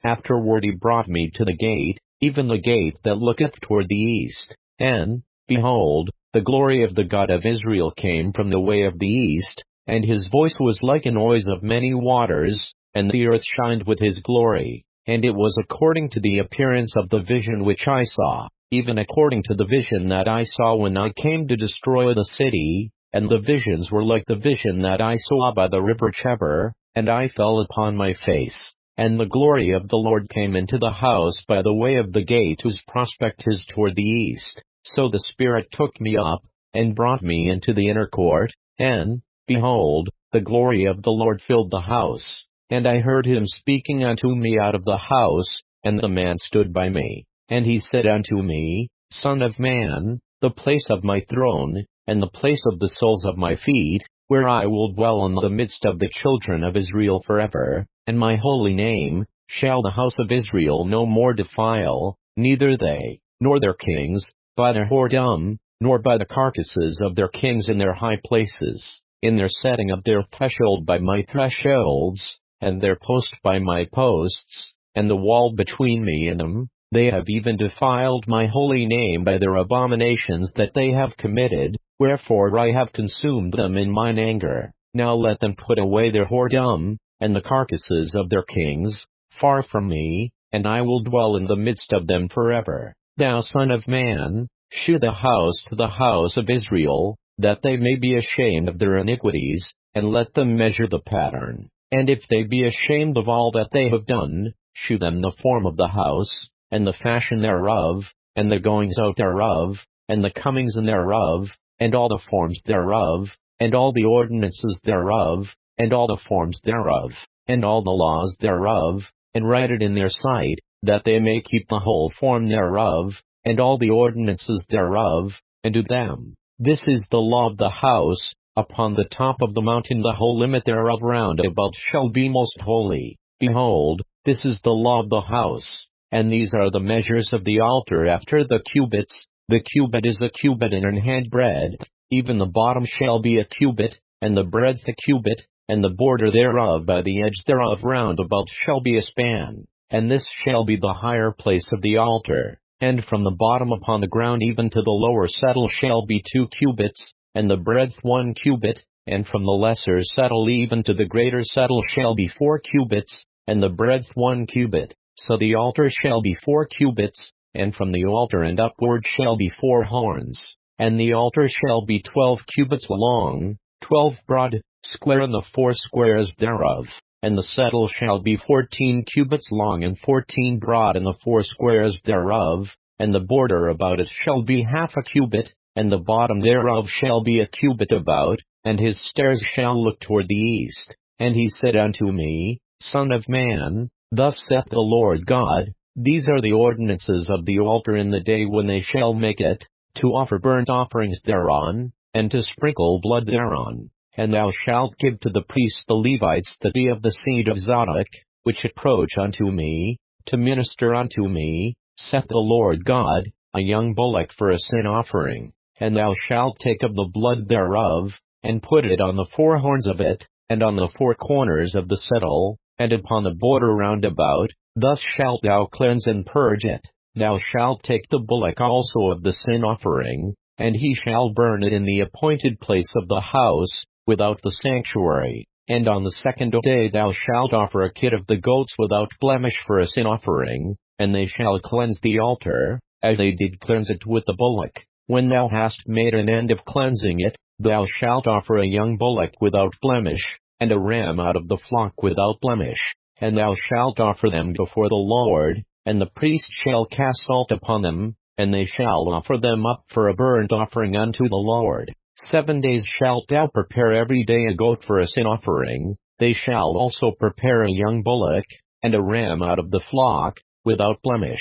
Afterward he brought me to the gate, even the gate that looketh toward the east. And, behold, the glory of the God of Israel came from the way of the east, and his voice was like a noise of many waters, and the earth shined with his glory. And it was according to the appearance of the vision which I saw, even according to the vision that I saw when I came to destroy the city, and the visions were like the vision that I saw by the river Chebar, and I fell upon my face. And the glory of the Lord came into the house by the way of the gate whose prospect is toward the east. So the Spirit took me up, and brought me into the inner court, and, behold, the glory of the Lord filled the house. And I heard him speaking unto me out of the house, and the man stood by me. And he said unto me, Son of man, the place of my throne, and the place of the soles of my feet, where I will dwell in the midst of the children of Israel forever, and my holy name shall the house of Israel no more defile, neither they, nor their kings, by their whoredom, nor by the carcases of their kings in their high places, in their setting of their threshold by my thresholds, and their post by my posts, and the wall between me and them. They have even defiled my holy name by their abominations that they have committed, wherefore I have consumed them in mine anger. Now let them put away their whoredom, and the carcasses of their kings, far from me, and I will dwell in the midst of them forever. Thou son of man, shew the house to the house of Israel, that they may be ashamed of their iniquities, and let them measure the pattern. And if they be ashamed of all that they have done, shew them the form of the house, and the fashion thereof, and the goings out thereof, and the comings in thereof, and all the forms thereof, and all the ordinances thereof, and all the forms thereof, and all the laws thereof, and write it in their sight, that they may keep the whole form thereof, and all the ordinances thereof, and do them. This is the law of the house. Upon the top of the mountain the whole limit thereof round about shall be most holy. Behold, this is the law of the house. And these are the measures of the altar after the cubits. The cubit is a cubit and an handbreadth, even the bottom shall be a cubit, and the breadth a cubit, and the border thereof by the edge thereof round about shall be a span. And this shall be the higher place of the altar. And from the bottom upon the ground even to the lower settle shall be 2 cubits, and the breadth 1 cubit, and from the lesser settle even to the greater settle shall be 4 cubits, and the breadth 1 cubit. So the altar shall be 4 cubits, and from the altar and upward shall be 4 horns. And the altar shall be 12 cubits long, 12 broad, square in the 4 squares thereof. And the settle shall be 14 cubits long and 14 broad in the 4 squares thereof. And the border about it shall be half a cubit, and the bottom thereof shall be a cubit about, and his stairs shall look toward the east. And he said unto me, Son of man, thus saith the Lord God, these are the ordinances of the altar in the day when they shall make it, to offer burnt offerings thereon, and to sprinkle blood thereon. And thou shalt give to the priests the Levites that be of the seed of Zadok, which approach unto me, to minister unto me, saith the Lord God, a young bullock for a sin offering. And thou shalt take of the blood thereof, and put it on the 4 horns of it, and on the 4 corners of the settle, and upon the border round about. Thus shalt thou cleanse and purge it. Thou shalt take the bullock also of the sin offering, and he shall burn it in the appointed place of the house, without the sanctuary. And on the 2nd day thou shalt offer a kid of the goats without blemish for a sin offering, and they shall cleanse the altar, as they did cleanse it with the bullock. When thou hast made an end of cleansing it, thou shalt offer a young bullock without blemish, and a ram out of the flock without blemish. And thou shalt offer them before the Lord, and the priest shall cast salt upon them, and they shall offer them up for a burnt offering unto the Lord. 7 days shalt thou prepare every day a goat for a sin offering. They shall also prepare a young bullock, and a ram out of the flock, without blemish.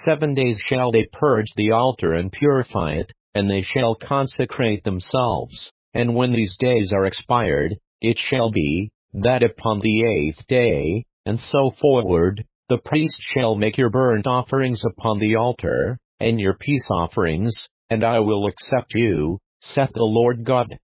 7 days shall they purge the altar and purify it, and they shall consecrate themselves. And when these days are expired, it shall be, that upon the 8th day, and so forward, the priest shall make your burnt offerings upon the altar, and your peace offerings, and I will accept you, saith the Lord God.